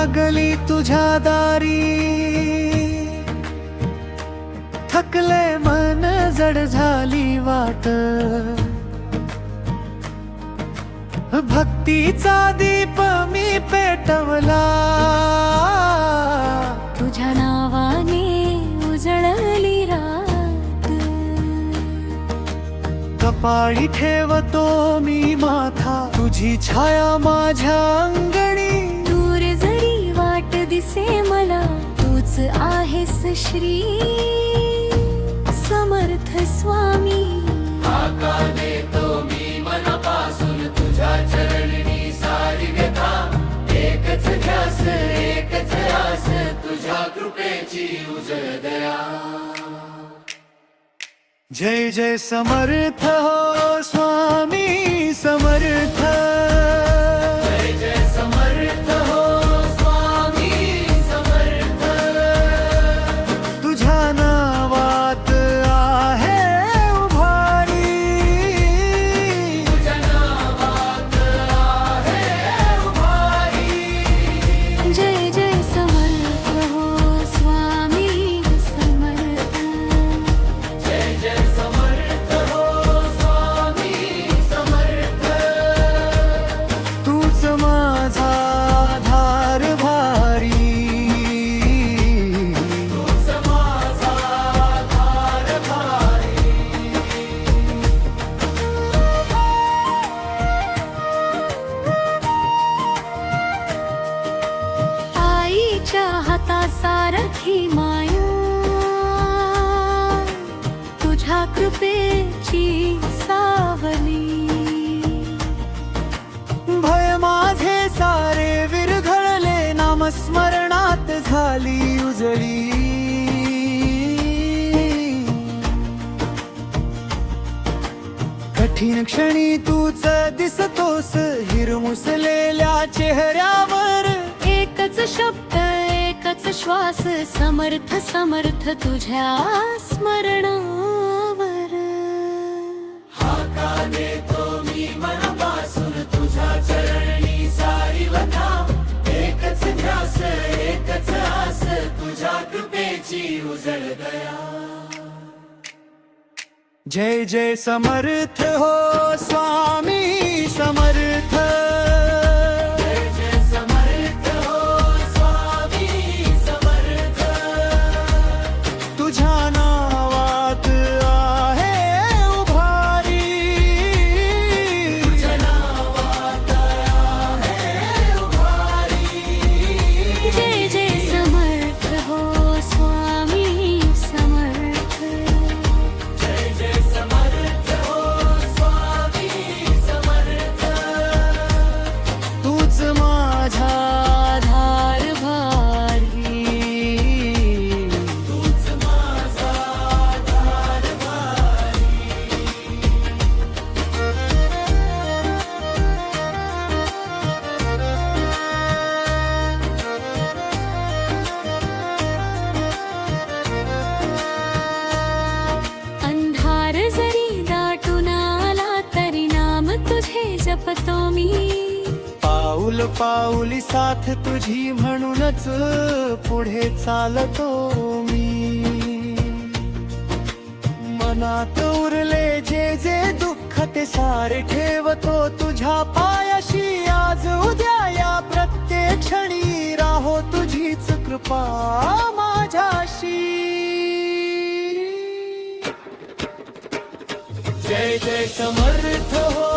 लागली तुझ्या दारी, थकले मन जड झाली वाट, भक्तीचा दीप मी पेटवला, तुझ्या नावाने उजळली रात, कपाळी ठेवतो मी माथा, तुझी छाया माझ्या अंगणी, दूर जरी वाट दिसे मला, तूच आहेस श्री समर्थ स्वामी. हाका देतो मी मनापासून तुझ्या चरणी सारी व्यथा, एकच ध्यास एकच आस तुझ्या कृपेची उजळ दया. जय जय समर्थ हो स्वामी समर्थ, जय जय समर्थ हो स्वामी समर्थ, तुझ्या नावात आहे उभारी, तुझ्या नावात आहे उभारी. जय जय समर्थ हो स्वामी समर्थ, जय जय समर्थ हो स्वामी समर्थ, तूच माझा आधार भारी, तूच माझा आधार भारी. आईच्या हातासारखी माया, तुझ्या कृपेची सावली, भय माझे सारे विरघळले, नामस्मरणात झाली उजळी, कठीण क्षणी तूच दिसतोस हिरमुसलेल्या चेहऱ्यावर, एकच शब्द एकच श्वास, समर्थ समर्थ तुझ्या स्मरणावर. हाका देतो मी मनापासून तुझ्या चरणी सारी व्यथा, एकच ध्यास एकच आस तुझ्या कृपेची उजळ दया. जय जय समर्थ हो स्वामी समर्थ, जय जय समर्थ हो स्वामी समर्थ, तुझ्या नावात आहे उभारी, तुझ्या नावात आहे उभारी. जय जय समर्थ हो स्वामी समर्थ, जय जय समर्थ हो स्वामी समर्थ, तूच माझा आधार भारी. तूच माझा आधार भारी. अंधार जरी दाटून आला तरी नाम तुझे जपतो मी, पाऊल पाऊली साथ तुझी म्हणूनच पुढे चालतो मी, मनात उरले जे जे दुःख ते सारे ठेवतो तुझ्या पायाशी, आज उद्या या प्रत्येक क्षणी राहो तुझीच कृपा माझ्याशी. जय जय समर्थ हो